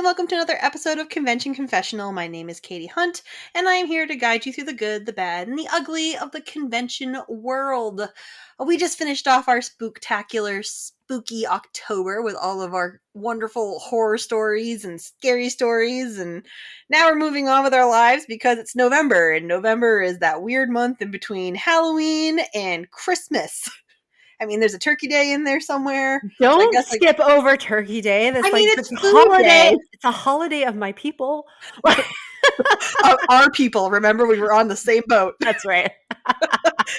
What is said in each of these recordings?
and welcome to another episode of Convention Confessional. My name is Katy Hunt, and I am here to guide you through the good, the bad, and the ugly of the convention world. We just finished off our spooktacular, spooky October with all of our wonderful horror stories and scary stories, and now we're moving on with our lives because it's November, and November is that weird month in between Halloween and Christmas. I mean, there's a turkey day in there somewhere. So I Don't guess, skip over Turkey Day. That's it's the food holiday. day. It's a holiday of my people. Our people. Remember, we were on the same boat. That's right.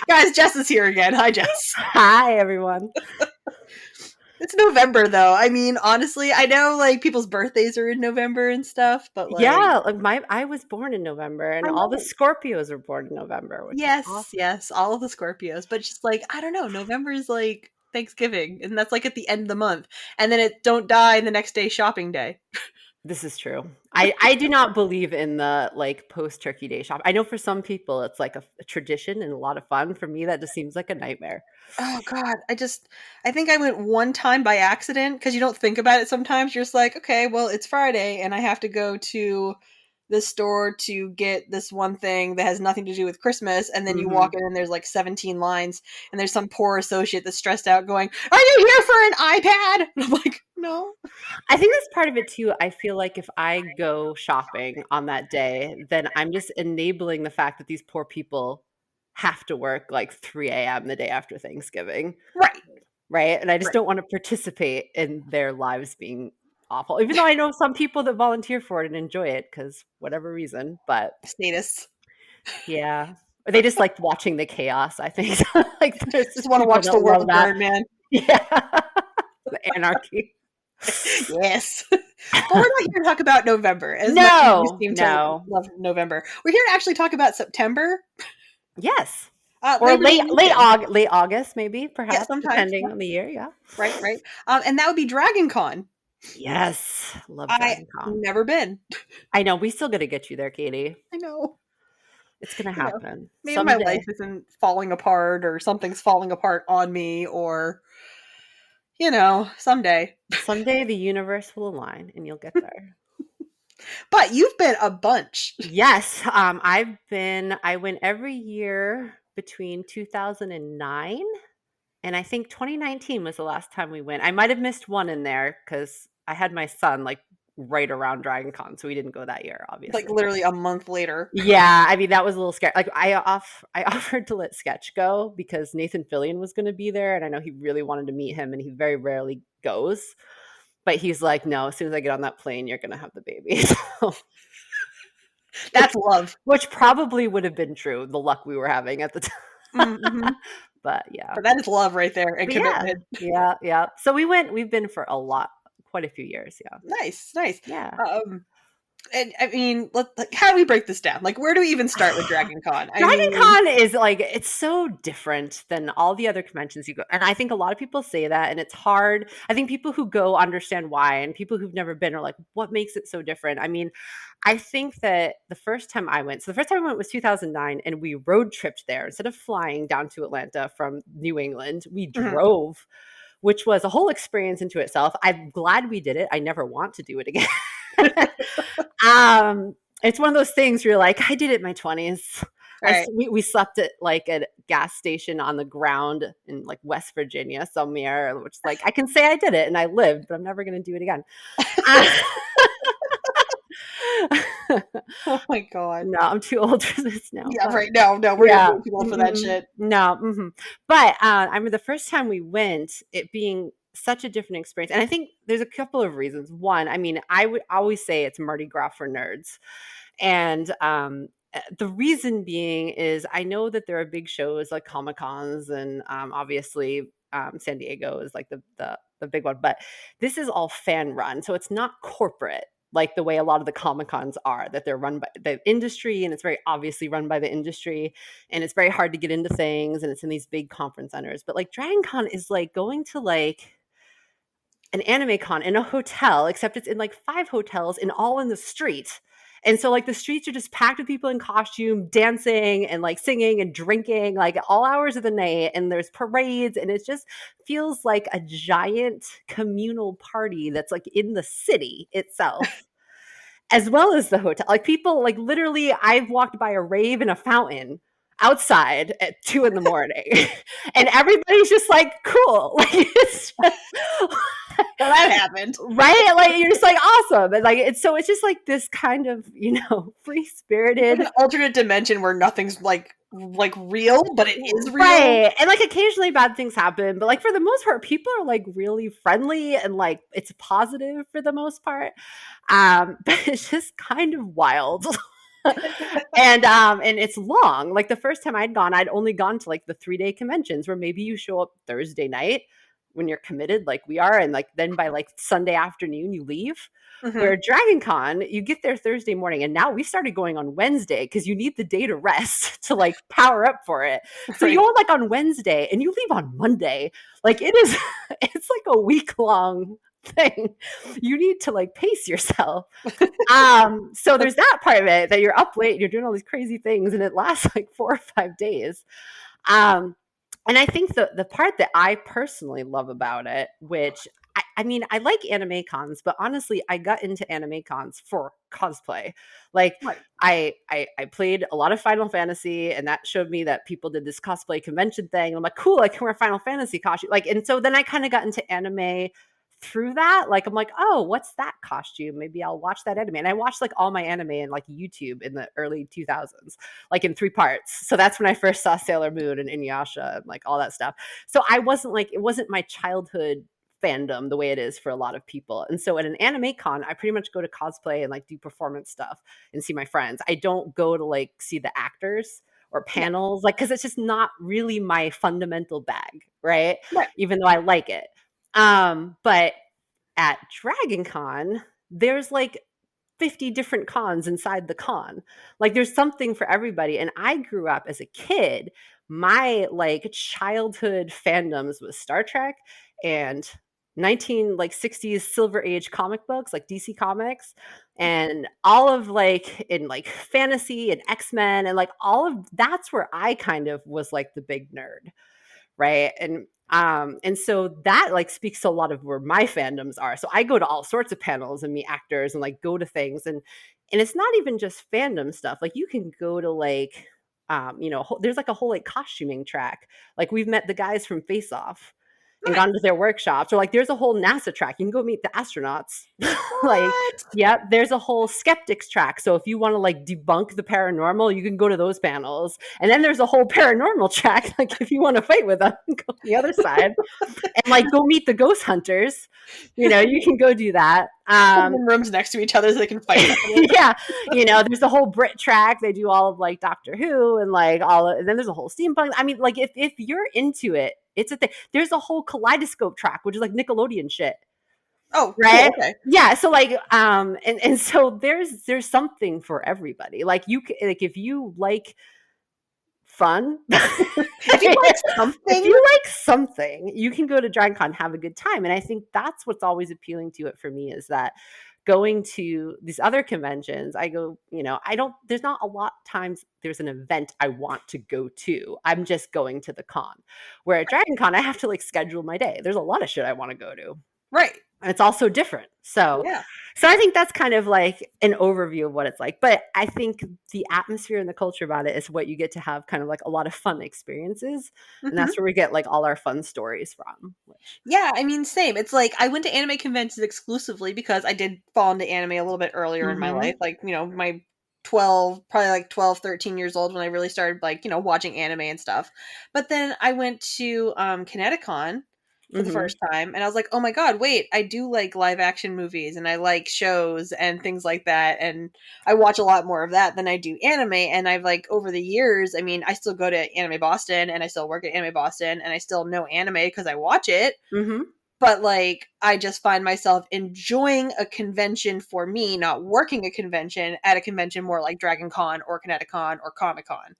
Guys, Jess is here again. Hi, Jess. Hi, everyone. It's November, though. I mean, honestly, I know, people's birthdays are in November and stuff, but, Yeah, I was born in November, and all the know. Scorpios were born in November. Which is awesome. Yes, all of the Scorpios. But just, I don't know, November is, Thanksgiving, and that's, at the end of the month. And then it don't die the next day shopping day. This is true. I do not believe in the, post-Turkey Day shop. I know for some people it's, a tradition and a lot of fun. For me, that just seems like a nightmare. Oh God, I think I went one time by accident because you don't think about it sometimes. You're just like, okay, well, it's Friday and I have to go to this store to get this one thing that has nothing to do with Christmas. And then you walk in and there's 17 lines and there's some poor associate that's stressed out going, are you here for an iPad? And I'm like, no. I think that's part of it too. I feel like if I go shopping on that day, then I'm just enabling the fact that these poor people have to work 3 a.m. the day after Thanksgiving. Right. And I just don't want to participate in their lives being awful, even though I know some people that volunteer for it and enjoy it because whatever reason, but status. Yeah. Or they just like watching the chaos, I think. Just want to watch the world burn, man. Yeah. The anarchy. Yes. But we're not here to talk about November as much as you seem to love November. We're here to actually talk about September. Yes. Or late August, maybe, perhaps, depending on the year. Yeah. Right. And that would be DragonCon. Yes. Love DragonCon. I've never been. I know. We still got to get you there, Katy. I know. It's going to happen. Maybe my life isn't falling apart or something's falling apart on me or, someday. Someday the universe will align and you'll get there. But you've been a bunch. Yes. I went every year between 2009 and I think 2019 was the last time we went. I might have missed one in there because I had my son right around DragonCon, so we didn't go that year, obviously. Literally a month later. Yeah, I mean that was a little scary. I offered to let Sketch go because Nathan Fillion was going to be there, and I know he really wanted to meet him, and he very rarely goes. But he's like, no, as soon as I get on that plane, you're going to have the baby. So, that's love. Which probably would have been true, the luck we were having at the time. Mm-hmm. But yeah. But that is love right there and commitment. Yeah. So we've been for quite a few years. Yeah. Nice. Yeah. And I mean, how do we break this down? Where do we even start with DragonCon? DragonCon is it's so different than all the other conventions you go. And I think a lot of people say that, and it's hard. I think people who go understand why, and people who've never been are like, what makes it so different? I mean, I think that the first time I went was 2009, and we road tripped there. Instead of flying down to Atlanta from New England, we drove, which was a whole experience into itself. I'm glad we did it. I never want to do it again. It's one of those things where you're like, I did it in my 20s. Right. We slept at a gas station on the ground in West Virginia somewhere, which I can say I did it and I lived, but I'm never going to do it again. Oh my God. No, I'm too old for this now. Yeah, right. No, we're too old for that shit. No. Mm-hmm. But I remember the first time we went, it being such a different experience. And I think there's a couple of reasons. One, I mean, I would always say it's Mardi Gras for nerds. And the reason being is I know that there are big shows like Comic-Cons and obviously San Diego is the big one. But this is all fan run. So it's not corporate the way a lot of the Comic-Cons are, that they're run by the industry, and it's very obviously run by the industry, and it's very hard to get into things, and it's in these big conference centers. But DragonCon is going to an anime con in a hotel, except it's in 5 hotels and all in the street. And so the streets are just packed with people in costume, dancing and singing and drinking all hours of the night. And there's parades, and it just feels like a giant communal party that's in the city itself. as well as the hotel. Like people, like literally, I've walked by a rave and a fountain outside at 2 in the morning, and everybody's just like, cool. Like it's just, Well, that happened. right? Like you're just like awesome, and like it's just like this kind of free Like spirited. an alternate dimension where nothing's like real, but it is real. Right. And like occasionally bad things happen, but like for the most part, people are like really friendly and like it's positive for the most part. But it's just kind of wild. And it's long. Like the first time I'd gone, I'd only gone to like the 3-day conventions where maybe you show up Thursday night when you're committed like we are, and like then by like Sunday afternoon you leave. Mm-hmm. Where DragonCon, you get there Thursday morning, and now we started going on Wednesday because you need the day to rest to like power up for it. So you Right. go like on Wednesday and you leave on Monday. Like it is, it's like a week long thing. You need to like pace yourself. So there's that part of it that you're up late, you're doing all these crazy things, and it lasts like 4 or 5 days. Um, and I think the part that I personally love about it, which I mean, I like anime cons, but honestly, I got into anime cons for cosplay. Like Right. I played a lot of Final Fantasy, and that showed me that people did this cosplay convention thing. And I'm like, cool, I can wear a Final Fantasy costume. Like, and so then I kind of got into anime through that. Like, I'm like, oh, what's that costume? Maybe I'll watch that anime. And I watched like all my anime in like YouTube in the early 2000s, like in 3 parts. So that's when I first saw Sailor Moon and Inuyasha and like all that stuff. So I wasn't like, it wasn't my childhood fandom the way it is for a lot of people. And so at an anime con, I pretty much go to cosplay and like do performance stuff and see my friends. I don't go to like see the actors or Yeah. panels, like, because it's just not really my fundamental bag, right? Right. Even though I like it. But at DragonCon, there's like 50 different cons inside the con. Like there's something for everybody. And I grew up as a kid, my like childhood fandoms was Star Trek and 1960s Silver Age comic books like DC Comics, and all of like in like fantasy and X-Men, and like all of that's where I kind of was like the big nerd, right? And so that like speaks to a lot of where my fandoms are. So I go to all sorts of panels and meet actors and like go to things, and it's not even just fandom stuff. Like you can go to like there's like a whole like costuming track. Like we've met the guys from Face Off and Nice. gone to their workshops, or like there's a whole NASA track. You can go meet the astronauts. Like, What? yeah, there's a whole skeptics track. So if you want to like debunk the paranormal, you can go to those panels. And then there's a whole paranormal track. Like if you want to fight with them, go on the other side and like go meet the ghost hunters. You can go do that. Put them in rooms next to each other so they can fight. Yeah, there's a whole Brit track. They do all of like Doctor Who and like and then there's a whole steampunk. I mean, like if you're into it, it's a thing. There's a whole kaleidoscope track, which is like Nickelodeon shit. Oh, Right. cool. Okay. Yeah. So like, and so there's something for everybody. Like like if you like fun, If you like something, if you like something, you can go to DragonCon, have a good time. And I think that's what's always appealing to it for me, is that going to these other conventions, I go, there's not a lot of times there's an event I want to go to. I'm just going to the con. Where at DragonCon, I have to like schedule my day. There's a lot of shit I want to go to. right. And it's also different. So Yeah. so I think that's kind of like an overview of what it's like. But I think the atmosphere and the culture about it is what you get to have kind of like a lot of fun experiences. And Mm-hmm. that's where we get like all our fun stories from. Yeah, I mean, same. It's like I went to anime conventions exclusively because I did fall into anime a little bit earlier in my Mm-hmm. life. Like, my 12, probably like 12, 13 years old when I really started like, watching anime and stuff. But then I went to Kineticon for the Mm-hmm. first time, and I was like, oh my god, wait, I do like live action movies and I like shows and things like that, and I watch a lot more of that than I do anime. And I've like over the years, I mean, I still go to Anime Boston and I still work at Anime Boston and I still know anime because I watch it. Mm-hmm. But like I just find myself enjoying a convention for me, not working a convention at a convention more like DragonCon or Kineticon or Comic Con.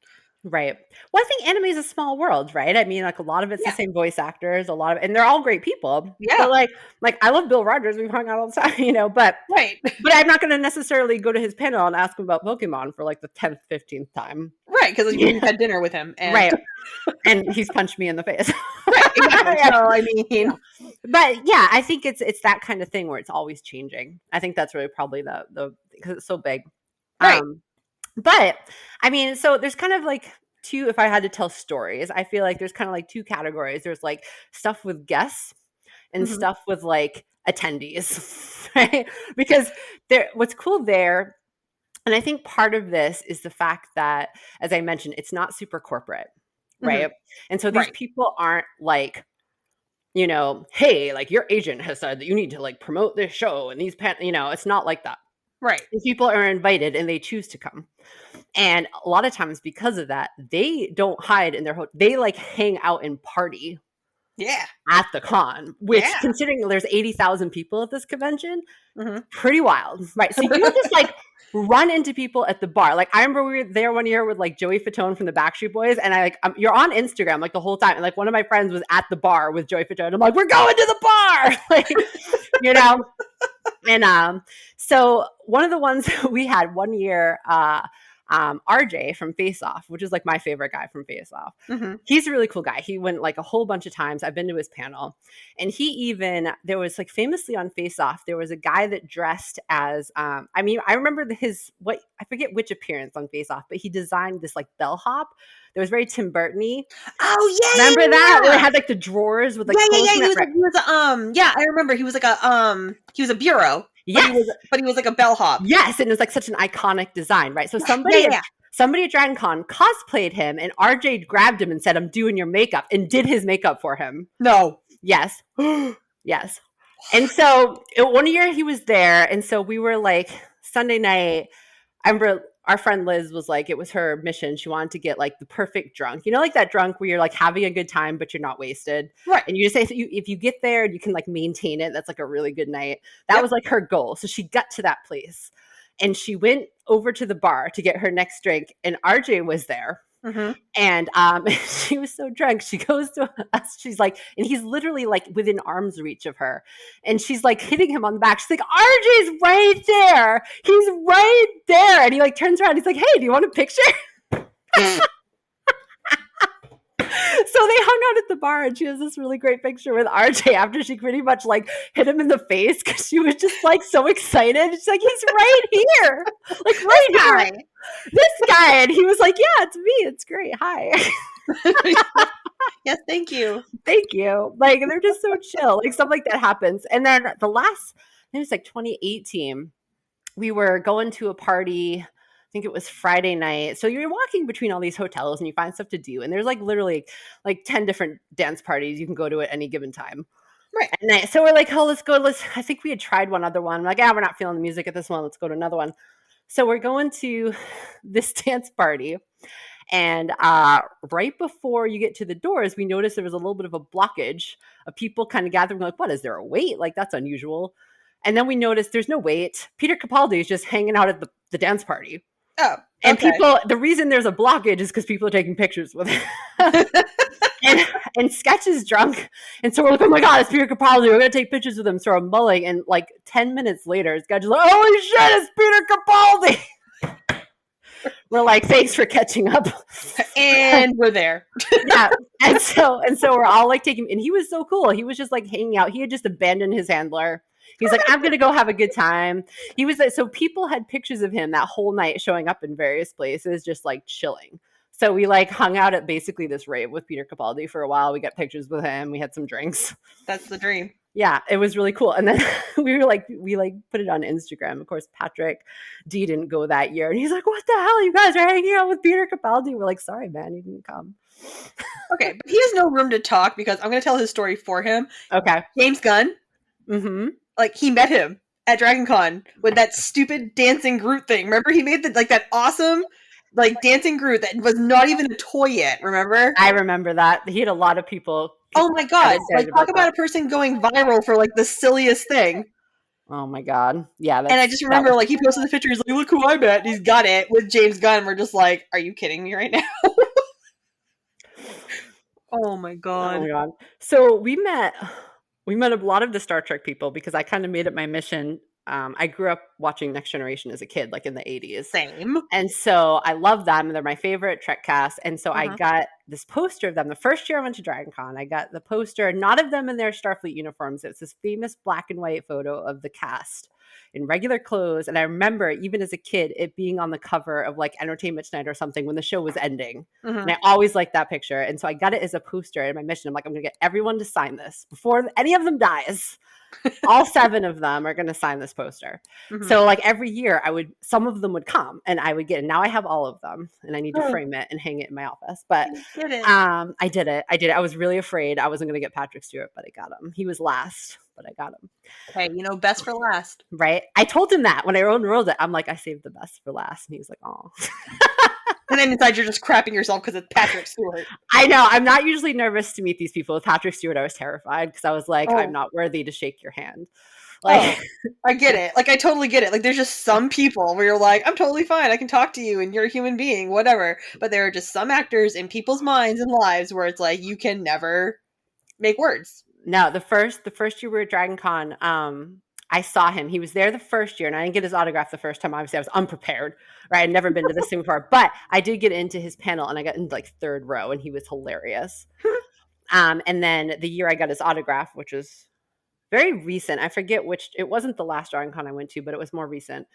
Right. Well, I think anime is a small world, right? I mean, like a lot of it's the Yeah. same voice actors, a lot of, and they're all great people. Yeah. But like I love Bill Rogers. We've hung out all the time, you know. Right. But I'm not going to necessarily go to his panel and ask him about Pokemon for like the 10th, 15th time. Right. Because Yeah. you've had dinner with him. And Right. And he's punched me in the face. right. Exactly. Yeah. So, I mean, But yeah, I think it's that kind of thing where it's always changing. I think that's really probably the because it's so big. right. Um, but I mean, so there's kind of like two, if I had to tell stories, I feel like there's kind of like two categories. There's like stuff with guests and Mhm. stuff with like attendees, right? Because what's cool there, and I think part of this is the fact that, as I mentioned, it's not super corporate, Mhm. right? And so these Right. people aren't like, you know, hey, like your agent has said that you need to like promote this show and you know, it's not like that. Right. These people are invited and they choose to come. And a lot of times because of that, they don't hide in their they like hang out and party Yeah. at the con, which Yeah. considering there's 80,000 people at this convention, Mhm. pretty wild, right? So you don't just like run into people at the bar. Like I remember we were there one year with like Joey Fatone from the Backstreet Boys, and I like you're on Instagram like the whole time, and like one of my friends was at the bar with Joey Fatone. I'm like, we're going to the bar, like you know. And so one of the ones we had one year, RJ from Face Off, which is like my favorite guy from Face Off. Mhm. He's a really cool guy. He went like a whole bunch of times. I've been to his panel. And he even, there was like famously on Face Off, there was a guy that dressed as, I mean, I remember I forget which appearance on Face Off, but he designed this like bellhop. That was very Tim Burton-y. Oh yeah. Remember Yeah, that? yeah. Where it had like the drawers with like Yeah. clothes. He was yeah, I remember he was like he was a bureau. Yes. But he was like a bellhop. Yes, and it was like such an iconic design, right? So Yeah. somebody at DragonCon cosplayed him, and RJ grabbed him and said, "I'm doing your makeup," and did his makeup for him. No. Yes, yes. And so one year he was there, and so we were like Sunday night. I remember our friend Liz was like, it was her mission. She wanted to get like the perfect drunk, you know, like that drunk where you're like having a good time, but you're not wasted. Right. And you just say, if you get there and you can like maintain it, that's like a really good night. That Yep. was like her goal. So she got to that place and she went over to the bar to get her next drink. And RJ was there. Mm-hmm. And she was so drunk. She goes to us. She's like, and he's literally like within arm's reach of her. And she's like hitting him on the back. She's like, RJ's right there. He's right there. And he like turns around. He's like, hey, do you want a picture? So they hung out at the bar and she has this really great picture with RJ after she pretty much like hit him in the face because she was just like so excited. She's like, he's right here. Like right here. This guy. And he was like, yeah, it's me. It's great. Hi. Yes, thank you. Thank you. Like they're just so chill. Like stuff like that happens. And then the last, I think it was like 2018, we were going to a party. I think it was Friday night. So you're walking between all these hotels and you find stuff to do. And there's like literally like 10 different dance parties you can go to at any given time. Right. And so we're like, oh, let's go. I think we had tried one other one. I'm like, we're not feeling the music at this one. Let's go to another one. So we're going to this dance party. And right before you get to the doors, we noticed there was a little bit of a blockage of people kind of gathering. Like, what, is there a wait? Like, that's unusual. And then we noticed there's no wait. Peter Capaldi is just hanging out at the dance party. Oh, and people, the reason there's a blockage is because people are taking pictures with him. and Sketch is drunk. And so we're like, oh my God, it's Peter Capaldi. We're going to take pictures with him. So we're mulling. And like 10 minutes later, Sketch is like, holy shit, it's Peter Capaldi. We're like, thanks for catching up. And we're there. Yeah. And so we're all like taking, and he was so cool. He was just like hanging out. He had just abandoned his handler. He's like, I'm going to go have a good time. He was like, so people had pictures of him that whole night showing up in various places, just like chilling. So we like hung out at basically this rave with Peter Capaldi for a while. We got pictures with him. We had some drinks. That's the dream. Yeah, it was really cool. And then we put it on Instagram. Of course, Patrick D didn't go that year. And he's like, what the hell? You guys are hanging out with Peter Capaldi. We're like, sorry, man, you didn't come. Okay, but he has no room to talk because I'm going to tell his story for him. Okay. James Gunn. Mm-hmm. Like, he met him at DragonCon with that stupid dancing Groot thing. Remember? He made that awesome like dancing Groot that was not even a toy yet. Remember? I remember that. He had a lot of people. Oh my God! Like, talk about a person going viral for like the silliest thing. Oh my God! Yeah. And I just remember he posted the picture. He's like, "Look who I met." And he's got it with James Gunn. We're just like, "Are you kidding me right now?" Oh my Oh god. my god. So we met a lot of the Star Trek people because I kind of made it my mission. I grew up watching Next Generation as a kid, like in the 80s. Same. And so I love them. They're my favorite Trek cast. And so I Mhm. got this poster of them. The first year I went to DragonCon, I got the poster, not of them in their Starfleet uniforms. It's this famous black and white photo of the cast in regular clothes. And I remember, even as a kid, it being on the cover of like Entertainment Tonight or something when the show was ending. And Mhm. I always liked that picture. And so I got it as a poster in my mission. I'm like, I'm going to get everyone to sign this before any of them dies. All 7 of them are going to sign this poster. Mhm. So like every year some of them would come and I would get it. Now I have all of them and I need to Oh, frame it and hang it in my office. But you did it. I did it. I was really afraid I wasn't going to get Patrick Stewart, but I got him. He was last, but I got him. Hey, best for last. Right. I told him that when I unrolled it. I'm like, I saved the best for last. And he was like, oh. And then inside you're just crapping yourself because it's Patrick Stewart. I know. I'm not usually nervous to meet these people. With Patrick Stewart, I was terrified because I was like, I'm Oh. not worthy to shake your hand. Oh. Like, I get it. Like, I totally get it. Like, there's just some people where you're like, I'm totally fine. I can talk to you and you're a human being, whatever. But there are just some actors in people's minds and lives where it's like, you can never make words. no, the first year we were at DragonCon, I saw him. He was there the first year, and I didn't get his autograph the first time. Obviously, I was unprepared, right? I'd never been to this thing before, but I did get into his panel, and I got into like 3rd row, and he was hilarious. And then the year I got his autograph, which was very recent, I forget which. It wasn't the last DragonCon I went to, but it was more recent.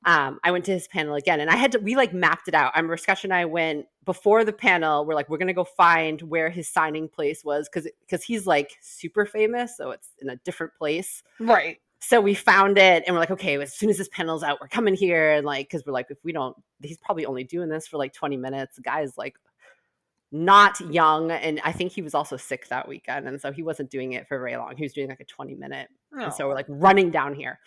I went to his panel again, and we like mapped it out. I remember Sketch and I went before the panel. We're like, we're gonna go find where his signing place was because he's like super famous, so it's in a different place. Right. So we found it, and we're like, okay, as soon as this panel's out, we're coming here, and like, because we're like, if we don't, he's probably only doing this for like 20 minutes. The guy's like not young, and I think he was also sick that weekend, and so he wasn't doing it for very long. He was doing like a 20-minute, and so we're like running down here.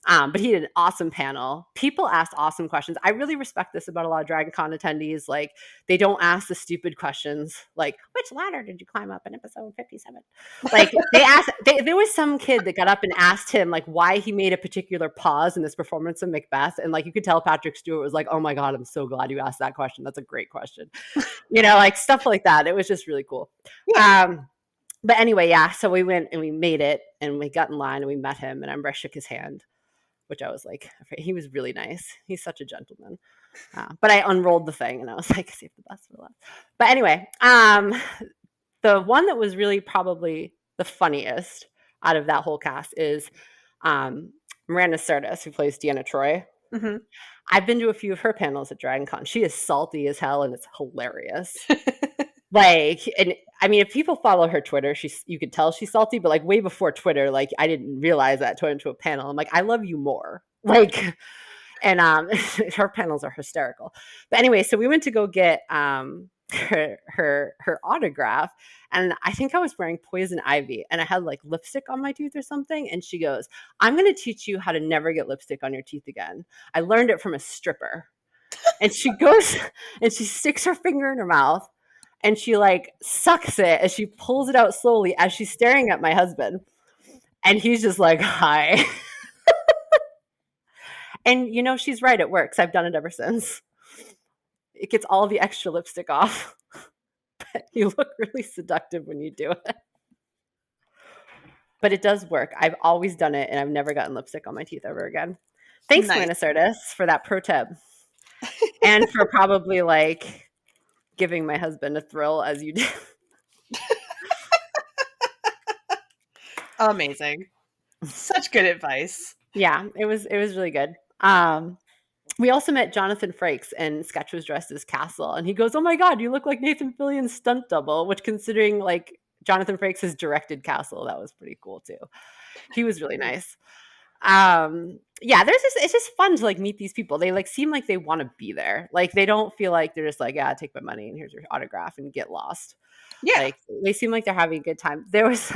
But he did an awesome panel. People asked awesome questions. I really respect this about a lot of DragonCon attendees. Like, they don't ask the stupid questions, like, which ladder did you climb up in episode 57? Like, there was some kid that got up and asked him, like, why he made a particular pause in this performance of Macbeth. And, like, you could tell Patrick Stewart was like, oh my God, I'm so glad you asked that question. That's a great question. Like stuff like that. It was just really cool. Yeah. But anyway, yeah. So we went and we made it, and we got in line and we met him, and I remember I shook his hand, which I was like, he was really nice. He's such a gentleman. But I unrolled the thing and I was like, save the best for last. But anyway, the one that was really probably the funniest out of that whole cast is Miranda Sirtis, who plays Deanna Troi. Mhm. I've been to a few of her panels at DragonCon. She is salty as hell, and it's hilarious. Like, and I mean, if people follow her Twitter, you could tell she's salty, but like way before Twitter, like I didn't realize that until I went to a panel. I'm like, I love you more. Like, and her panels are hysterical. But anyway, so we went to go get her autograph, and I think I was wearing Poison Ivy, and I had like lipstick on my tooth or something, and she goes, I'm going to teach you how to never get lipstick on your teeth again. I learned it from a stripper. And she goes and she sticks her finger in her mouth, and she like sucks it as she pulls it out slowly as she's staring at my husband, and he's just like, hi. And she's right, it works. I've done it ever since. It gets all the extra lipstick off. But you look really seductive when you do it. But it does work. I've always done it, and I've never gotten lipstick on my teeth ever again. Thanks, Nice. Miranda Sirtis, for that pro tip. And for probably like giving my husband a thrill as you did. Amazing. Such good advice. Yeah, it was really good. We also met Jonathan Frakes, and Sketch was dressed as Castle, and he goes, oh my God, you look like Nathan Fillion's stunt double, which, considering like Jonathan Frakes has directed Castle, that was pretty cool too. He was really nice. Yeah, it's just fun to like meet these people. They like seem like they want to be there. Like, they don't feel like they're just like, yeah, take my money and here's your autograph and get lost. Yeah. Like, they seem like they're having a good time. There was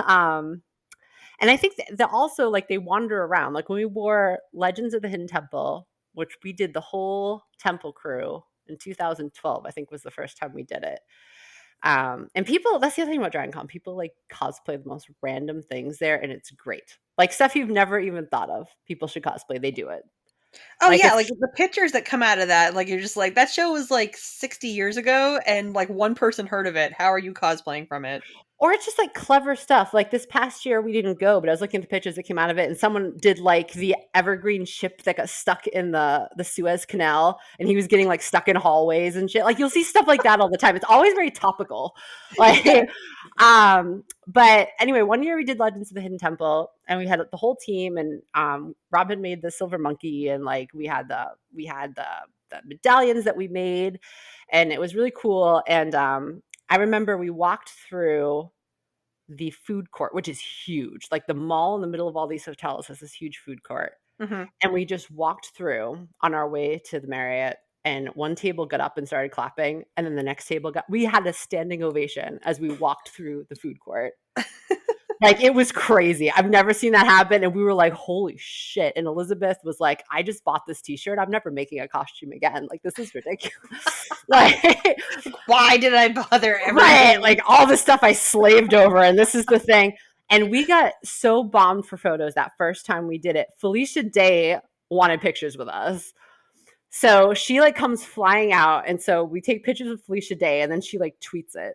and I think that also, like, they wander around. Like, when we wore Legends of the Hidden Temple, which we did the whole temple crew in 2012, I think was the first time we did it. And people, that's the other thing about DragonCon, people like cosplay the most random things there, and it's great. Like stuff you've never even thought of. People should cosplay, they do it. Oh Like yeah, it's like the pictures that come out of that, like you're just like that show was like 60 years ago and like one person heard of it. How are you cosplaying from it? or it's just like clever stuff. Like this past year we didn't go, but I was looking at the pictures that came out of it, and someone did like the evergreen ship that got stuck in the Suez Canal, and he was getting like stuck in hallways and shit. Like you'll see stuff like that all the time. It's always very topical. Yeah. Like but anyway, one year we did Legends of the Hidden Temple, and we had the whole team, and Rob had made the silver monkey, and like we had the medallions that we made, and it was really cool. And I remember we walked through the food court, which is huge. Like the mall in the middle of all these hotels has this huge food court. Mhm. And we just walked through on our way to the Marriott. And one table got up and started clapping. And then the next table we had a standing ovation as we walked through the food court. Like it was crazy. I've never seen that happen. And we were like, holy shit. And Elizabeth was like, I just bought this t-shirt. I'm never making a costume again. Like, this is ridiculous. Like, Why did I bother ever? right. Like all the stuff I slaved over. And this is the thing. And we got so bombed for photos that first time we did it. Felicia Day wanted pictures with us. So she like comes flying out. And so we take pictures of Felicia Day, and then she like tweets it.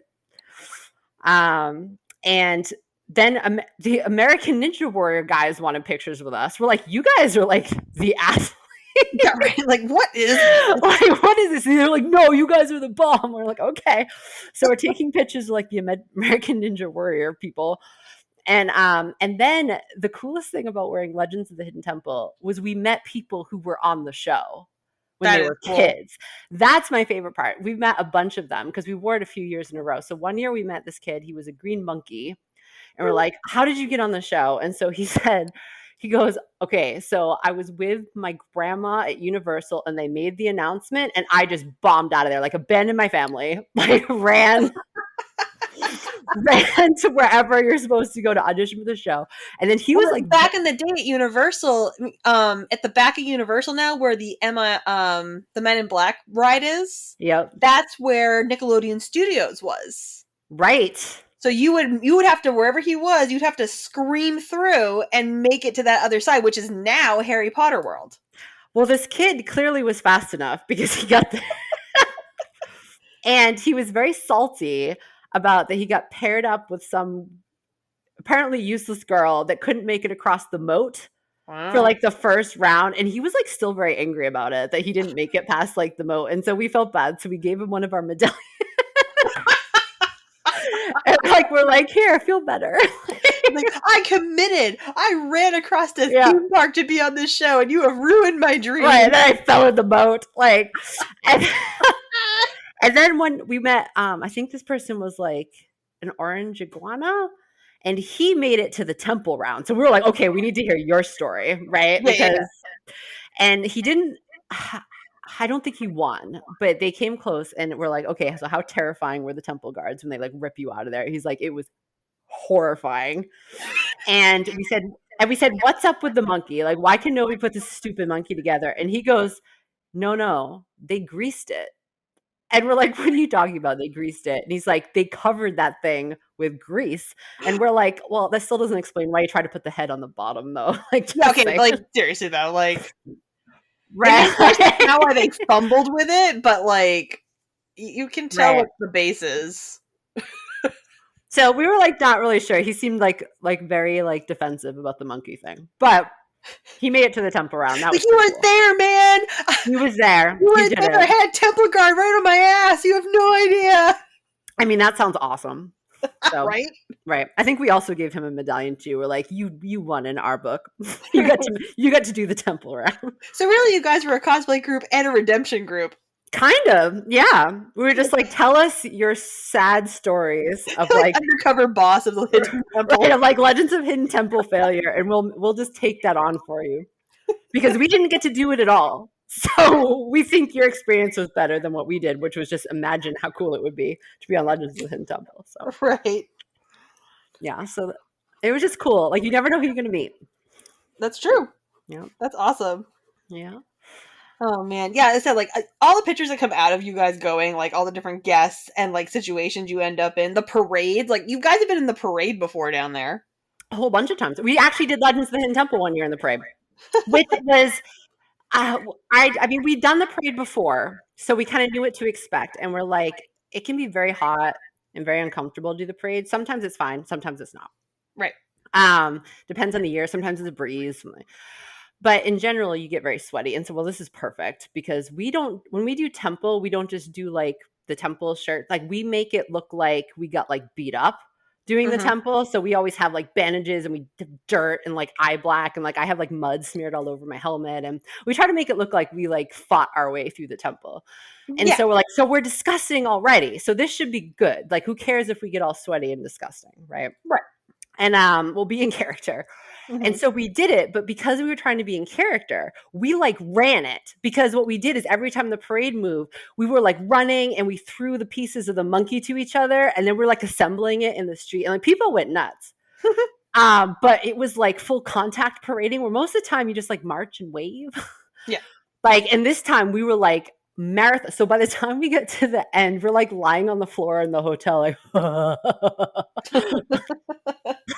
And then the American Ninja Warrior guys wanted pictures with us. We're like, you guys are like the athletes. Yeah, right. Like, what is like, what is this? And they're like, no, you guys are the bomb. We're like, okay. So we're taking pictures of like the American Ninja Warrior people. And then the coolest thing about wearing Legends of the Hidden Temple was we met people who were on the show when that they is were cool. kids. That's my favorite part. We've met a bunch of them because we wore it a few years in a row. So one year we met this kid. He was a green monkey. And we're like, how did you get on the show? And so he goes, okay, so I was with my grandma at Universal, and they made the announcement, and I just bombed out of there, like abandoned my family, like ran to wherever you're supposed to go to audition for the show. And then he was like, back in the day at Universal, at the back of Universal now, where the the Men in Black ride is. yep, That's where Nickelodeon Studios was. right. So you would have to, wherever he was, you'd have to scream through and make it to that other side, which is now Harry Potter World. Well, this kid clearly was fast enough because he got there. And he was very salty about that he got paired up with some apparently useless girl that couldn't make it across the moat for like the first round. And he was like still very angry about it, that he didn't make it past like the moat. And so we felt bad. So we gave him one of our medallions. And like we're like, here, feel better. Like, I committed. I ran across the theme park to be on this show, and you have ruined my dream. Right, and then I fell in the boat. Like, and then when we met, I think this person was like an orange iguana, and he made it to the temple round. So we were like, okay, we need to hear your story, right? And he didn't. I don't think he won, but they came close, and we're like, okay, so how terrifying were the temple guards when they like rip you out of there? He's like, it was horrifying. And we said, what's up with the monkey? Like, why can nobody put this stupid monkey together? And he goes, no, they greased it. And we're like, what are you talking about? They greased it. And he's like, they covered that thing with grease. And we're like, well, that still doesn't explain why you try to put the head on the bottom, though. Like, yeah, okay, but like seriously though, like, right? Now why they fumbled with it, but like, you can tell what the base is. So we were like not really sure. He seemed like very like defensive about the monkey thing, but he made it to the temple round. That was you were cool. there, man. He was there. You were there. I had temple guard right on my ass. You have no idea. I mean, that sounds awesome. So, right. I think we also gave him a medallion too. We're like, you won in our book. you got to do the temple round. So really, you guys were a cosplay group and a redemption group. Kind of, yeah. We were just like, tell us your sad stories of like undercover boss of the Hidden Temple, right, of like Legends of Hidden Temple failure, and we'll just take that on for you because we didn't get to do it at all. So we think your experience was better than what we did, which was just imagine how cool it would be to be on Legends of the Hidden Temple. So right, yeah. So it was just cool. Like you never know who you're gonna meet. That's true. Yeah, that's awesome. Yeah. Oh man, yeah. I said like all the pictures that come out of you guys going, like all the different guests and like situations you end up in, the parades. Like you guys have been in the parade before down there a whole bunch of times. We actually did Legends of the Hidden Temple one year in the parade, which was I mean, we'd done the parade before, so we kind of knew what to expect, and we're like, it can be very hot and very uncomfortable to do the parade. Sometimes it's fine, sometimes it's not. Right. Depends on the year. Sometimes it's a breeze, but in general, you get very sweaty. And so, well, this is perfect because we don't, when we do temple, we don't just do like the temple shirt. Like we make it look like we got like beat up doing the Mm-hmm. temple. So we always have like bandages and we have dirt and like eye black and like I have like mud smeared all over my helmet. And we try to make it look like we like fought our way through the temple. And Yeah. so we're like, so we're disgusting already. So this should be good. Like, who cares if we get all sweaty and disgusting, right? Right. And we'll be in character. And Mm-hmm. so we did it, but because we were trying to be in character, we like ran it because what we did is every time the parade moved, we were like running and we threw the pieces of the monkey to each other and then we're like assembling it in the street and like people went nuts. But it was like full contact parading where most of the time you just like march and wave. Yeah. Like, and this time we were like marathon. So by the time we get to the end, we're like lying on the floor in the hotel, like,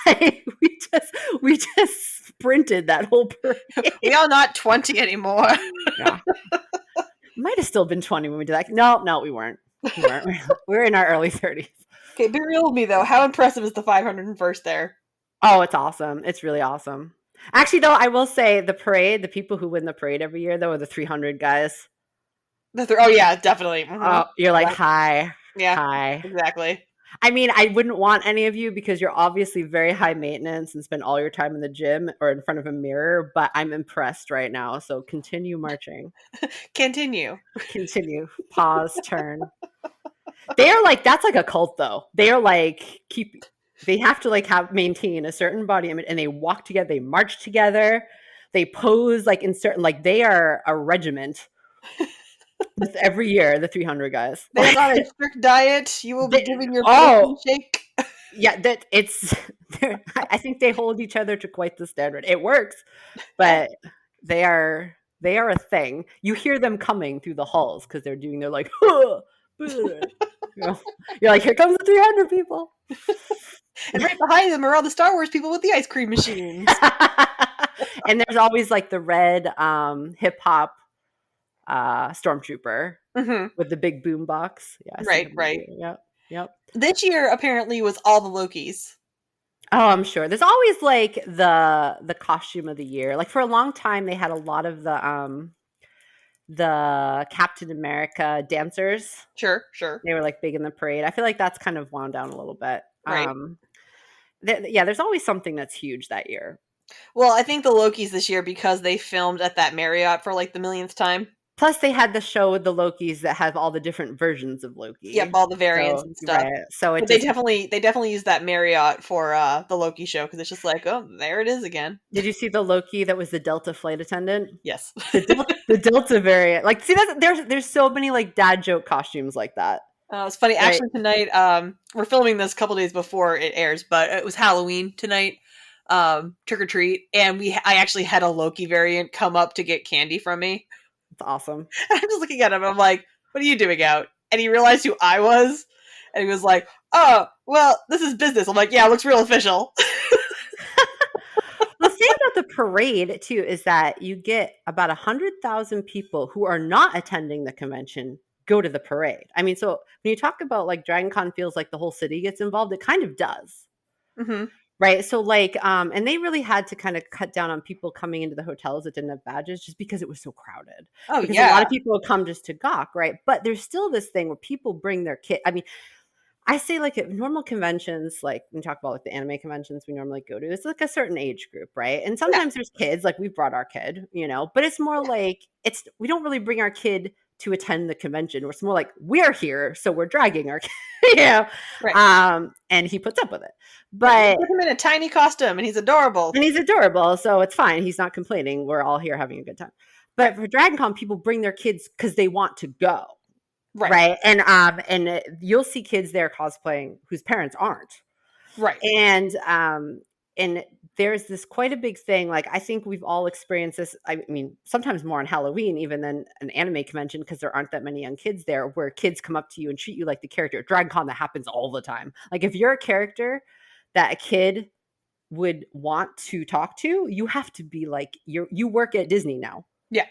like we just sprinted that whole parade. We are not 20 anymore. Yeah. Might have still been 20 when we did that. No, we weren't. We weren't. We were in our early 30s. Okay, be real with me though. How impressive is the 501st there? Oh, it's awesome. It's really awesome. Actually, though, I will say the parade, the people who win the parade every year, though, are the 300 guys. Oh yeah, definitely. Mm-hmm. Oh, you're like, Yeah. hi. Yeah, Hi. exactly. I mean, I wouldn't want any of you because you're obviously very high maintenance and spend all your time in the gym or in front of a mirror, but I'm impressed right now. So continue marching. Continue. Continue. Pause, turn. They are like, that's like a cult though. They are like, they have to like maintain a certain body image and they walk together, they march together, they pose like in certain, like they are a regiment. With every year, the 300 guys. They are not a strict diet. You will be giving your protein Oh, shake. yeah, that it's. I think they hold each other to quite the standard. It works, but they are a thing. You hear them coming through the halls because they're doing. They're like, you know, you're like, here comes the 300 people, And right behind them are all the Star Wars people with the ice cream machines. and there's always like the red hip hop stormtrooper Mm-hmm. with the big boom box. Yeah, Right, right. Yep, yep. This year apparently was all the Lokis. Oh, I'm sure. There's always like the costume of the year. Like for a long time they had a lot of the Captain America dancers. Sure, sure. They were like big in the parade. I feel like that's kind of wound down a little bit. Right. Yeah, there's always something that's huge that year. Well, I think the Lokis this year because they filmed at that Marriott for like the millionth time. Plus, they had the show with the Lokis that have all the different versions of Loki. Yep, all the variants and stuff. Right. So But they definitely used that Marriott for the Loki show because it's just like, oh, there it is again. Did you see the Loki that was the Delta flight attendant? Yes. The Delta variant. Like, see, there's so many like dad joke costumes like that. It's funny. Right. Actually, tonight we're filming this a couple days before it airs, but it was Halloween tonight. Trick or treat, and I actually had a Loki variant come up to get candy from me. It's awesome. I'm just looking at him. I'm like, "What are you doing out?" And he realized who I was, and he was like, "Oh, well, this is business." I'm like, "Yeah, it looks real official." The thing about the parade too is that you get about 100,000 people who are not attending the convention go to the parade. I mean, so when you talk about like DragonCon feels like the whole city gets involved, it kind of does. Mm-hmm. Right. So like, and they really had to kind of cut down on people coming into the hotels that didn't have badges just because it was so crowded. Oh, because yeah. a lot of people would come just to gawk, right? But there's still this thing where people bring their kid. I mean, I say like at normal conventions, like when we talk about like the anime conventions we normally go to, it's like a certain age group, right? And sometimes there's kids, like we brought our kid, you know, but it's more like we don't really bring our kid to attend the convention. It's more like we're here, so we're dragging our kid, you know. Right. And he puts up with it. But put him in a tiny costume and he's adorable. And he's adorable, so it's fine. He's not complaining. We're all here having a good time. But for DragonCon, people bring their kids because they want to go. Right. And you'll see kids there cosplaying whose parents aren't. Right. And there's this quite a big thing. Like, I think we've all experienced this. I mean, sometimes more on Halloween, even than an anime convention, because there aren't that many young kids there, where kids come up to you and treat you like the character. At DragonCon, that happens all the time. Like, if you're a character that a kid would want to talk to, you have to be like, you work at Disney now. Yeah.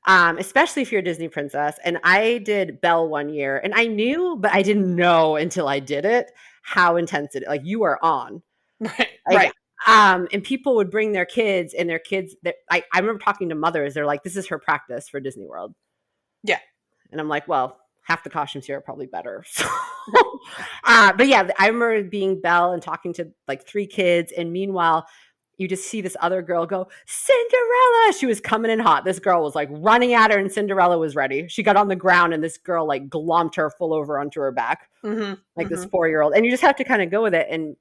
especially if you're a Disney princess. And I did Belle one year, and I knew, but I didn't know until I did it how intense it. Like you are on, Right. like, Right. and people would bring their kids, and their kids. That I remember talking to mothers. They're like, "This is her practice for Disney World." Yeah. And I'm like, well, half the costumes here are probably better. So, but yeah, I remember being Belle and talking to like 3 kids. And meanwhile, you just see this other girl go, Cinderella. She was coming in hot. This girl was like running at her, and Cinderella was ready. She got on the ground, and this girl like glomped her full over onto her back, like this 4-year-old. And you just have to kind of go with it. And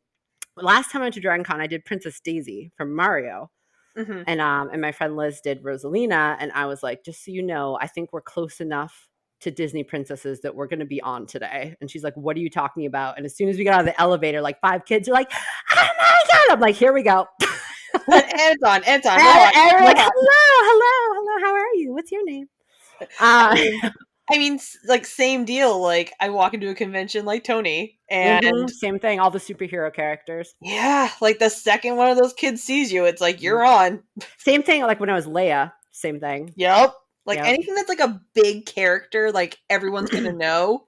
last time I went to DragonCon, I did Princess Daisy from Mario. And my friend Liz did Rosalina. And I was like, just so you know, I think we're close enough to Disney princesses that we're going to be on today. And she's like, what are you talking about? And as soon as we got out of the elevator, like 5 kids are like, oh my God. I'm like, here we go. And it's on. And we're like, hello. How are you? What's your name? I mean, like, same deal. Like, I walk into a convention like Tony, and same thing. All the superhero characters. Yeah, like the second one of those kids sees you, it's like you're on. Same thing. Like when I was Leia, same thing. Yep. Like anything that's like a big character, like everyone's gonna know.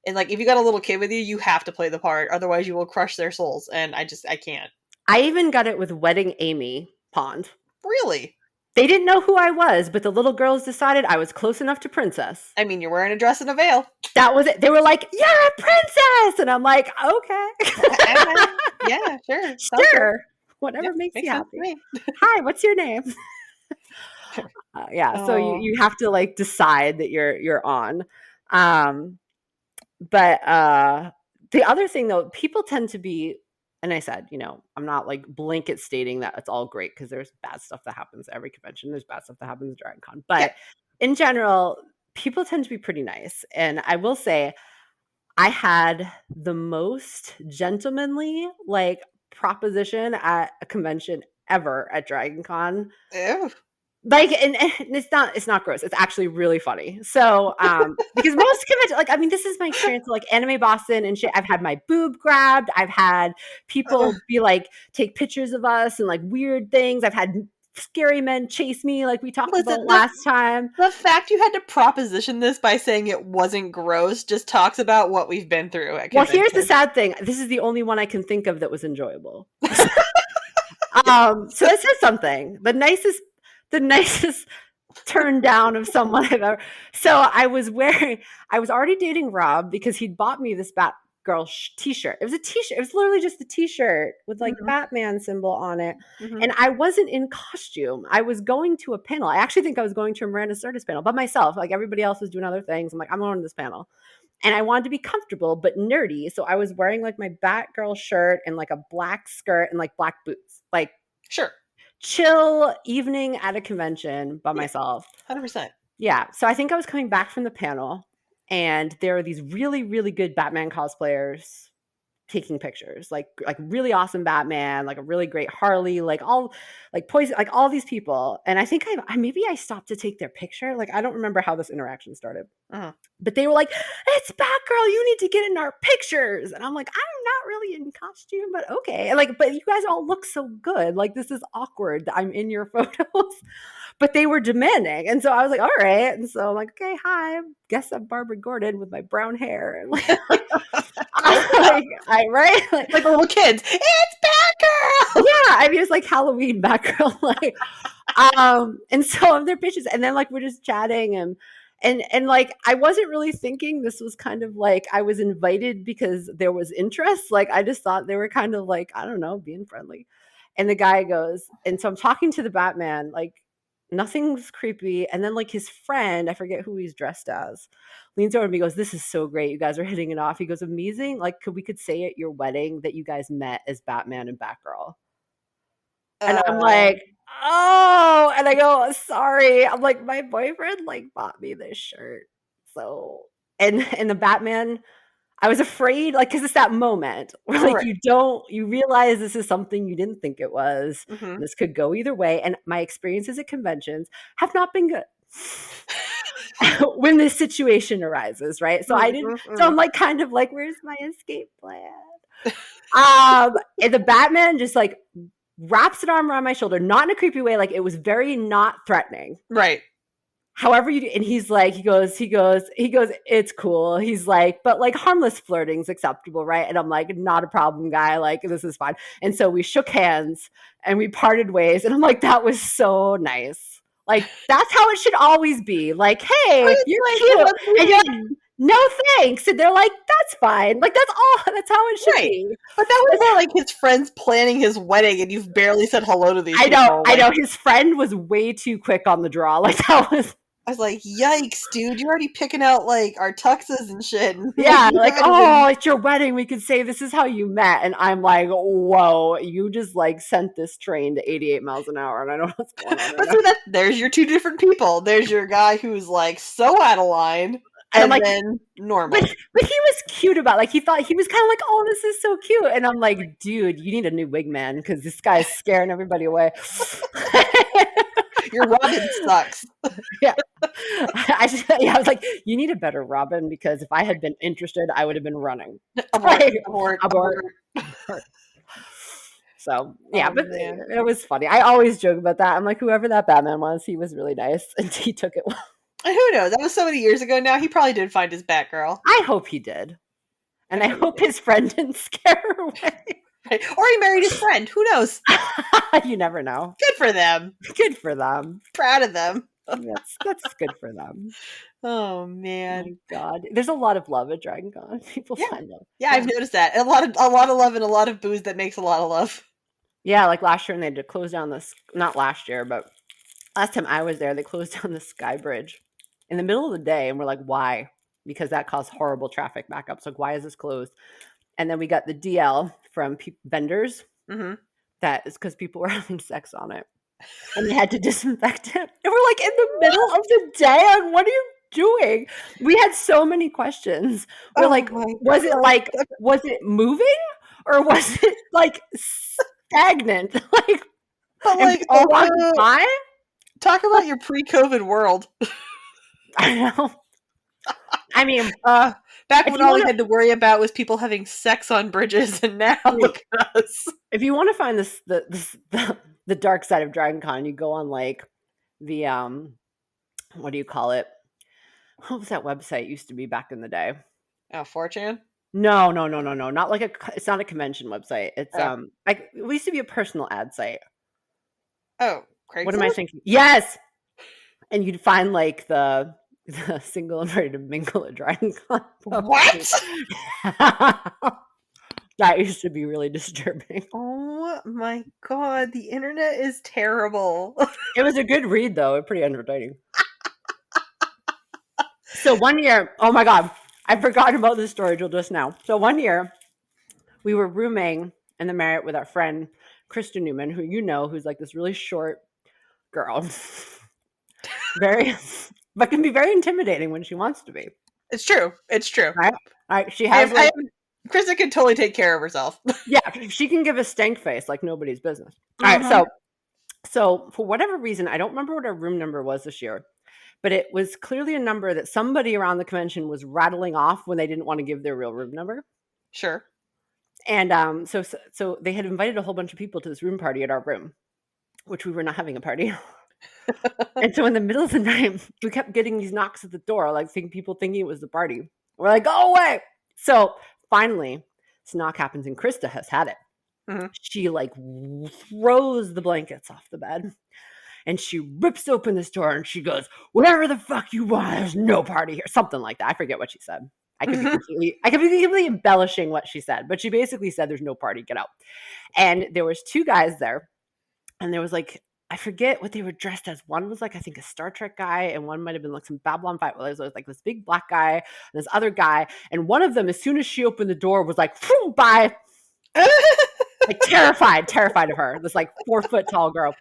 And like if you got a little kid with you, you have to play the part, otherwise you will crush their souls. And I can't. I even got it with Wedding Amy Pond. Really? They didn't know who I was, but the little girls decided I was close enough to princess. I mean, you're wearing a dress and a veil. That was it. They were like, you're a princess! And I'm like, okay. Yeah, sure. Sure. Whatever makes you happy. Hi, what's your name? So you have to like decide that you're on. But the other thing though, people tend to be, and I said, you know, I'm not like blanket stating that it's all great, because there's bad stuff that happens at every convention. There's bad stuff that happens at DragonCon. But in general, people tend to be pretty nice. And I will say, I had the most gentlemanly like proposition at a convention ever at DragonCon. Ew. Like, and it's not gross. It's actually really funny. So, because most conventions, like, I mean, this is my experience, like Anime Boston and shit. I've had my boob grabbed. I've had people be like, take pictures of us and like weird things. I've had scary men chase me, like we talked about last time. The fact you had to proposition this by saying it wasn't gross just talks about what we've been through at convention. Well, here's the sad thing. This is the only one I can think of that was enjoyable. So that says something. The nicest turn down of someone I've ever. So I was already dating Rob because he'd bought me this Batgirl t-shirt. It was a t-shirt. It was literally just a t-shirt with like Batman symbol on it. And I wasn't in costume. I was going to a panel. I actually think I was going to a Miranda Sirtis panel by myself. Like everybody else was doing other things. I'm like, I'm going to this panel. And I wanted to be comfortable but nerdy. So I was wearing like my Batgirl shirt and like a black skirt and like black boots. Like, sure. Chill evening at a convention by myself. 100%. Yeah. So I think I was coming back from the panel, and there are these really, really good Batman cosplayers taking pictures, like really awesome Batman, like a really great Harley, like all like Poison, like all these people. And I think I stopped to take their picture. Like I don't remember how this interaction started, but they were like, "It's Batgirl, you need to get in our pictures." And I'm like, I'm not really in costume, but okay. And like, but you guys all look so good. Like this is awkward that I'm in your photos. But they were demanding. And so I was like, all right. And so I'm like, okay, hi. Guess I'm Barbara Gordon with my brown hair. And like, like the little kids. It's Batgirl. Yeah. I mean, it's like Halloween Batgirl. Like, and so their pictures. And then like we're just chatting and like I wasn't really thinking this was kind of like I was invited because there was interest. Like I just thought they were kind of like, I don't know, being friendly. And the guy goes, and so I'm talking to the Batman, like, nothing's creepy. And then like his friend, I forget who he's dressed as, leans over to me and goes, "This is so great. You guys are hitting it off." He goes, "Amazing. Like, we could say at your wedding that you guys met as Batman and Batgirl." And I'm like, oh, and I go, "Sorry." I'm like, my boyfriend like bought me this shirt. So, and the Batman, I was afraid, like, because it's that moment where, like, you realize this is something you didn't think it was. This could go either way. And my experiences at conventions have not been good when this situation arises, right? So I didn't, so I'm like, kind of like, where's my escape plan? And the Batman just like wraps an arm around my shoulder, not in a creepy way. Like, it was very not threatening. Right. however you do, and he's like, he goes, it's cool. He's like, but like harmless flirting's acceptable, right? And I'm like, not a problem, guy. Like, this is fine. And so we shook hands and we parted ways. And I'm like, that was so nice. Like, that's how it should always be. Like, hey, you're Like, cute. let's And you're like, win. no thanks. And they're like, that's fine. Like, that's all. That's how it should Right. be. But that was more like his friends planning his wedding, and you've barely said hello to these I know. people. I Like, know. His friend was way too quick on the draw. Like, that was. I was like, yikes, dude, you're already picking out like our tuxes and shit. And, Yeah, you like, haven't oh, it's your wedding. We could say this is how you met. And I'm like, whoa, you just like sent this train to 88 miles an hour. And I don't know what's going on right But now. see, there's your two different people. There's your guy who's like so out of line, And I'm and like, then normal. but he was cute about, like, he thought, he was kind of like, oh, this is so cute. And I'm like, dude, you need a new wig man because this guy's scaring everybody away. Your Robin sucks. Yeah. I was like, you need a better Robin because if I had been interested, I would have been running. Abort, Like, abort, abort. abort. So yeah, Oh, but man. it was funny. I always joke about that. I'm like, whoever that Batman was, he was really nice, and he took it well. And who knows? That was so many years ago now. He probably did find his Batgirl. I hope he did, and I hope his friend didn't scare her away. Right. Or he married his friend. Who knows? You never know. Good for them. Good for them. Proud of them. That's good for them. Oh Oh man. my God, there's a lot of love at DragonCon. People Yeah. find love. Yeah, I've noticed that. A lot of love and a lot of booze that makes a lot of love. Yeah, like last year, and they had to close down this. Not last year, but last time I was there, they closed down the Sky Bridge in the middle of the day, and we're like, why? Because that caused horrible traffic backups. Like, why is this closed? And then we got the DL from vendors. Mm-hmm. That is because people were having sex on it, and they had to disinfect it. And we're like in the middle of the day. Like, what are you doing? We had so many questions. We're like, was it moving or was it like stagnant? Like, But and like, people walked also, by. talk about your pre-COVID world. I know. I mean, Back if when you all we wanna- had to worry about was people having sex on bridges, and now look at us. if you want to find the dark side of DragonCon, you go on like the what do you call it? What was that website used to be back in the day? Oh, 4chan? No. Not like it's not a convention website. It's Oh. like it used to be a personal ad site. Oh, Craigslist? What am I thinking? Yes. And you'd find like the single and ready to mingle at DragonCon. What? That used to be really disturbing. Oh my god, the internet is terrible. It was a good read though, pretty entertaining. So one year, oh my God, I forgot about this story till just now. So one year, we were rooming in the Marriott with our friend Krista Newman, who you know, who's like this really short girl, but can be very intimidating when she wants to be. It's true. It's true. Right? All right, she has. Krista can totally take care of herself. Yeah, she can give a stank face like nobody's business. All right, so for whatever reason, I don't remember what our room number was this year, but it was clearly a number that somebody around the convention was rattling off when they didn't want to give their real room number. Sure. And so they had invited a whole bunch of people to this room party at our room, which we were not having a party. And so in the middle of the night, we kept getting these knocks at the door, like people thinking it was the party. We're like, go away. So finally, this knock happens and Krista has had it. Mm-hmm. She like throws the blankets off the bed and she rips open this door and she goes, whatever the fuck you want, there's no party here. Something like that. I forget what she said. I could be completely embellishing what she said, but she basically said there's no party, get out. And there was two guys there and there was like, I forget what they were dressed as. One was like, I think a Star Trek guy, and one might've been like some Babylon 5. Well, there was like this big black guy and this other guy. And one of them, as soon as she opened the door, was like, bye. Like terrified of her. This like 4 foot tall girl.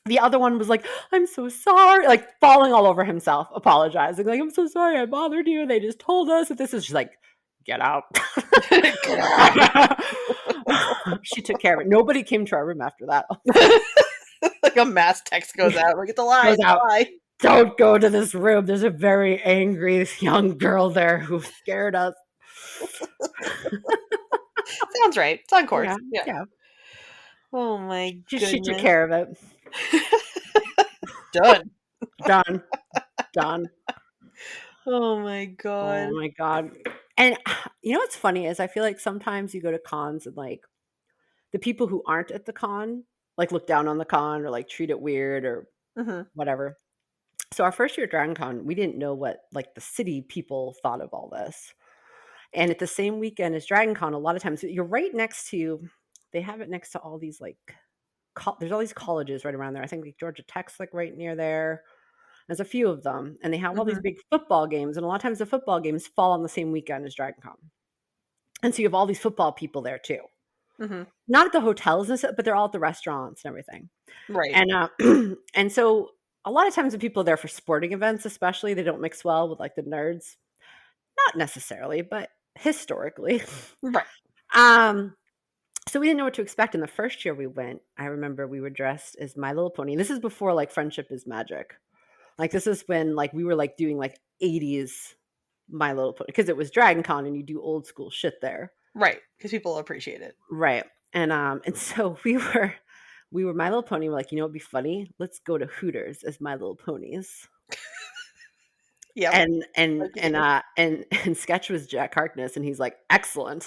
The other one was like, I'm so sorry, like falling all over himself, apologizing. Like, I'm so sorry I bothered you. They just told us that this is, she's like, get out. Get out. She took care of it. Nobody came to our room after that. Like a mass text goes out. Like, it's a lie. It's a lie. Don't go to this room. There's a very angry young girl there who scared us. Sounds right. It's on course. Yeah. Oh my goodness. She took care of it. Done. Done. Done. Oh my god. Oh my god. And you know what's funny is I feel like sometimes you go to cons and like the people who aren't at the con like look down on the con or like treat it weird or Mhm. whatever. So our first year at DragonCon, we didn't know what like the city people thought of all this. And at the same weekend as DragonCon, a lot of times you're right next to they have it next to all these like there's all these colleges right around there. I think like Georgia Tech's like right near there. There's a few of them, and they have all these Mhm. big football games, and a lot of times the football games fall on the same weekend as DragonCon. And so you have all these football people there too. Mhm. Not at the hotels and stuff, but they're all at the restaurants and everything. Right. And and so a lot of times the people there for sporting events, especially, they don't mix well with like the nerds. Not necessarily, but historically. Right. Um, so we didn't know what to expect. And the first year we went, I remember we were dressed as My Little Pony. This is before like Friendship is Magic. Like this is when like we were like doing like 80s My Little Pony because it was Dragon Con and you do old school shit there. Right. Because people appreciate it. Right. And so we were My Little Pony. We're like, you know what'd be funny? Let's go to Hooters as My Little Ponies. Yep. And Sketch was Jack Harkness and he's like, excellent.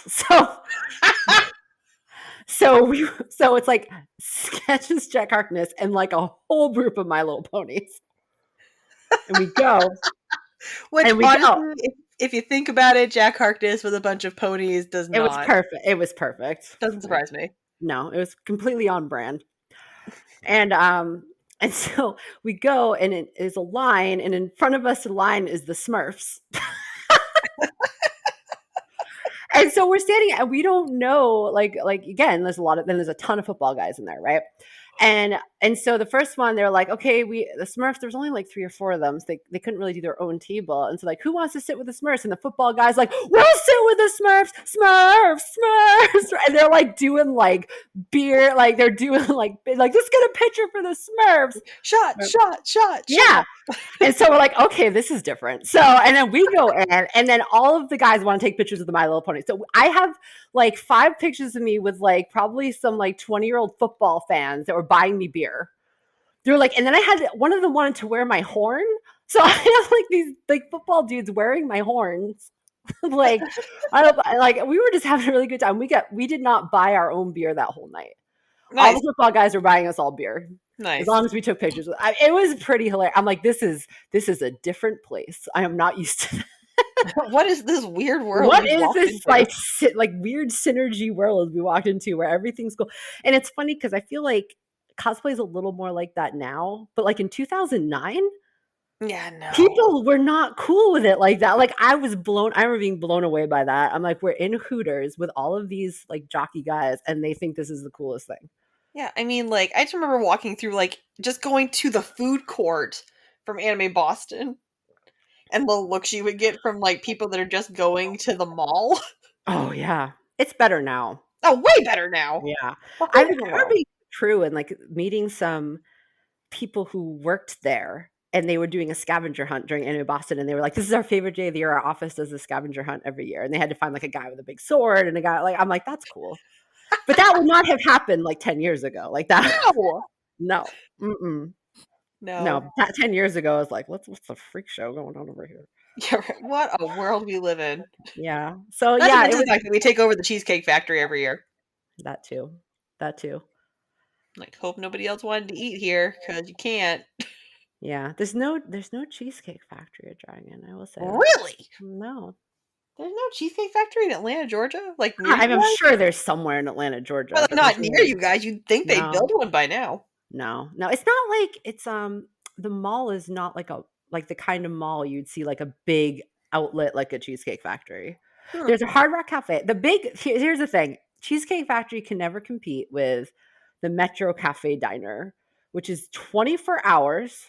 So it's like Sketch is Jack Harkness and like a whole group of My Little Ponies. And we go. Which And we go. honestly, if you think about it, Jack Harkness with a bunch of ponies does It was not perfect. It was perfect. doesn't surprise me. No, it was completely on brand. And so we go and it is a line and in front of us the line is the Smurfs. And so we're standing and we don't know like again there's a ton of football guys in there, right? And so the first one they're like, okay, the Smurfs, there's only like 3 or 4 of them, so they couldn't really do their own table. And so like, who wants to sit with the Smurfs? And the football guys like, we'll sit with the Smurfs. And they're like doing like beer, like they're doing like let's get a picture for the Smurfs. Shot. Yeah. And so we're like, okay, this is different. So, and then we go in, and then all of the guys want to take pictures of the My Little Pony. So I have like 5 pictures of me with like probably some like 20-year-old football fans that were buying me beer. They're like, and then I had one of them wanted to wear my horn. So I have like these like football dudes wearing my horns. Like, I don't like, we were just having a really good time. We did not buy our own beer that whole night. All Nice. the football guys were buying us all beer. As Nice. long as we took pictures. It was pretty hilarious. I'm like, this is a different place. I am not used to that. What is this weird world? What we is walked this into? like weird synergy world we walked into where everything's cool? And it's funny because I feel like cosplay is a little more like that now. But like in 2009, Yeah, no. people were not cool with it like that. Like I remember being blown away by that. I'm like, we're in Hooters with all of these like jockey guys, and they think this is the coolest thing. Yeah, I mean, like, I just remember walking through, like, just going to the food court from Anime Boston, and the looks you would get from, like, people that are just going to the mall. Oh yeah, it's better now. Oh, way better now. Yeah, A I whole different remember world. being true and like meeting some people who worked there, and they were doing a scavenger hunt during Anime Boston, and they were like, "This is our favorite day of the year. Our office does a scavenger hunt every year," and they had to find like a guy with a big sword and a guy like I'm like, "That's cool," but that would not have happened like 10 years ago. Like that, No! no, mm-mm. No. No, that 10 years ago, I was like, what's the freak show going on over here? Yeah, right. What a world we live in. Yeah. So Not to yeah, it mention was the fact that we take over the Cheesecake Factory every year. that too. That too. Like, hope nobody else wanted to eat here, because you can't. Yeah. There's no Cheesecake Factory at Dragon, I will say that. Really? No. There's no Cheesecake Factory in Atlanta, Georgia? Like, near you I'm guys? sure there's somewhere in Atlanta, Georgia, Well, like, but there's not near no. you guys. You'd think they'd No. build one by now. No. No. It's not like it's the mall is not like the kind of mall you'd see like a big outlet like a Cheesecake Factory. Hmm. There's a Hard Rock Cafe. Here's the thing. Cheesecake Factory can never compete with the Metro Cafe Diner, which is 24 hours,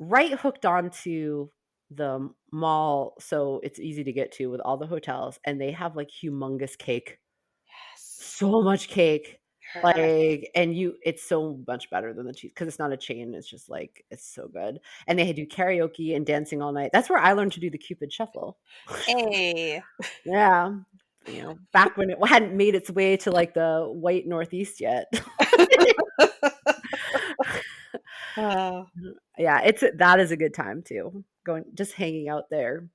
right hooked onto the mall, so it's easy to get to with all the hotels, and they have like humongous cake. Yes. So much cake. Yes. Like, and it's so much better than the cheese because it's not a chain. It's just like it's so good. And they do karaoke and dancing all night. That's where I learned to do the Cupid Shuffle. Hey. Yeah, back when it hadn't made its way to like the white Northeast yet. Oh, Yeah, that is a good time too. Going just hanging out there.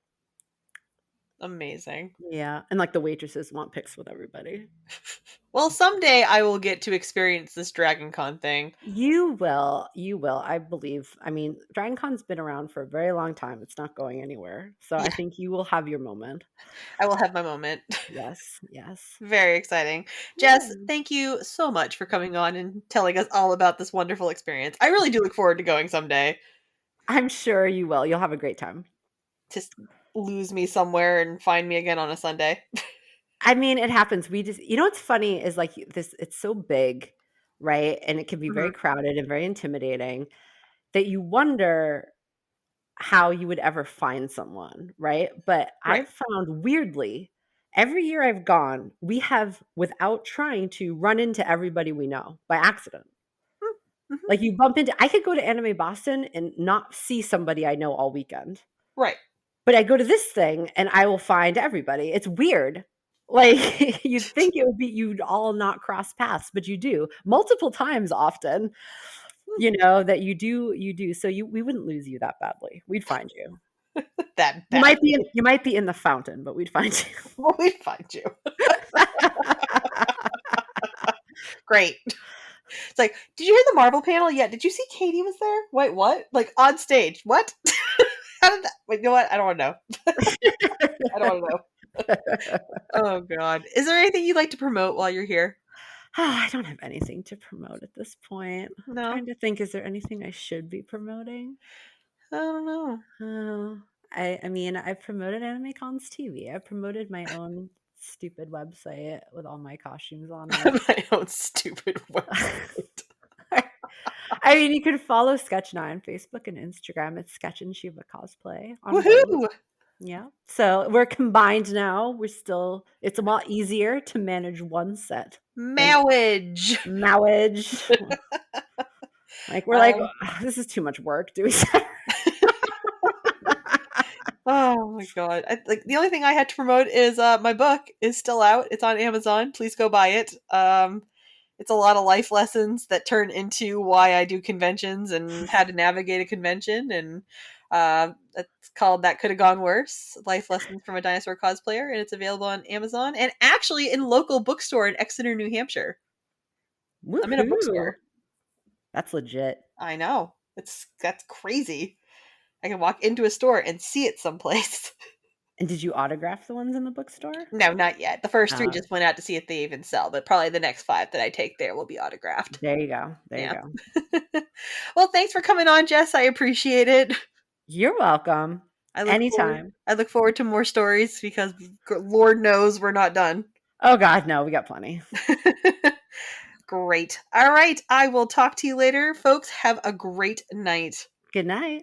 amazing. Yeah, and like the waitresses want pics with everybody. Well, someday I will get to experience this DragonCon thing. You will, I believe. I mean, DragonCon's been around for a very long time. It's not going anywhere. So I Yeah, think you will have your moment. I will have my moment. Yes, yes. Very exciting. Jess, Yeah. thank you so much for coming on and telling us all about this wonderful experience. I really do look forward to going someday. I'm sure you will. You'll have a great time. Just lose me somewhere and find me again on a Sunday. I mean, it happens. We just what's funny is like this it's so big, right? And it can be very Mhm. crowded and very intimidating that you wonder how you would ever find someone, right? But Right. I've found weirdly, every year I've gone, we have, without trying to, run into everybody we know by accident. Mm, mhm. Like you bump into, I could go to Anime Boston and not see somebody I know all weekend. Right. But I go to this thing and I will find everybody. It's weird. Like you'd think it would be you'd all not cross paths, but you do multiple times often. That you do. So we wouldn't lose you that badly. We'd find you. That You bad. might be in the fountain, but we'd find you. We find you. Great. It's like, did you hear the Marvel panel yet? Did you see Katie was there? Wait, what? Like on stage? What? How did that? Wait, you know what? I don't want to know. I don't want to know. Oh God. Is there anything you'd like to promote while you're here? I don't have anything to promote at this point. I'm No, trying to think, is there anything I should be promoting? I don't know. Oh, I mean, I've promoted AnimeCon's TV. I've promoted my own stupid website with all my costumes on it. My own stupid website. I mean, you can follow Sketch Now on Facebook and Instagram. It's Sketch and Shiva Cosplay on both. Woohoo! Yeah. So we're combined now. It's a lot easier to manage one set than Marriage. marriage. Like we're like, Um, "Ugh, this is too much work doing oh my God. Like the only thing I had to promote is my book is still out. It's on Amazon. Please go buy it. It's a lot of life lessons that turn into why I do conventions and how to navigate a convention. And it's called That Could Have Gone Worse, Life Lessons from a Dinosaur Cosplayer. And it's available on Amazon and actually in local bookstore in Exeter, New Hampshire. I'm in a Woohoo. bookstore. That's legit. I know. That's crazy. I can walk into a store and see it someplace. And did you autograph the ones in the bookstore? No, not yet. The first three Uh, just went out to see if they even sell, but probably the next five that I take there will be autographed. there you go. There you Yeah. go. Well, thanks for coming on, Jess. I appreciate it. You're welcome. I look forward. Anytime. I look forward to more stories because Lord knows we're not done. Oh God, no, we got plenty. Great. All right. I will talk to you later, folks. Have a great night. Good night.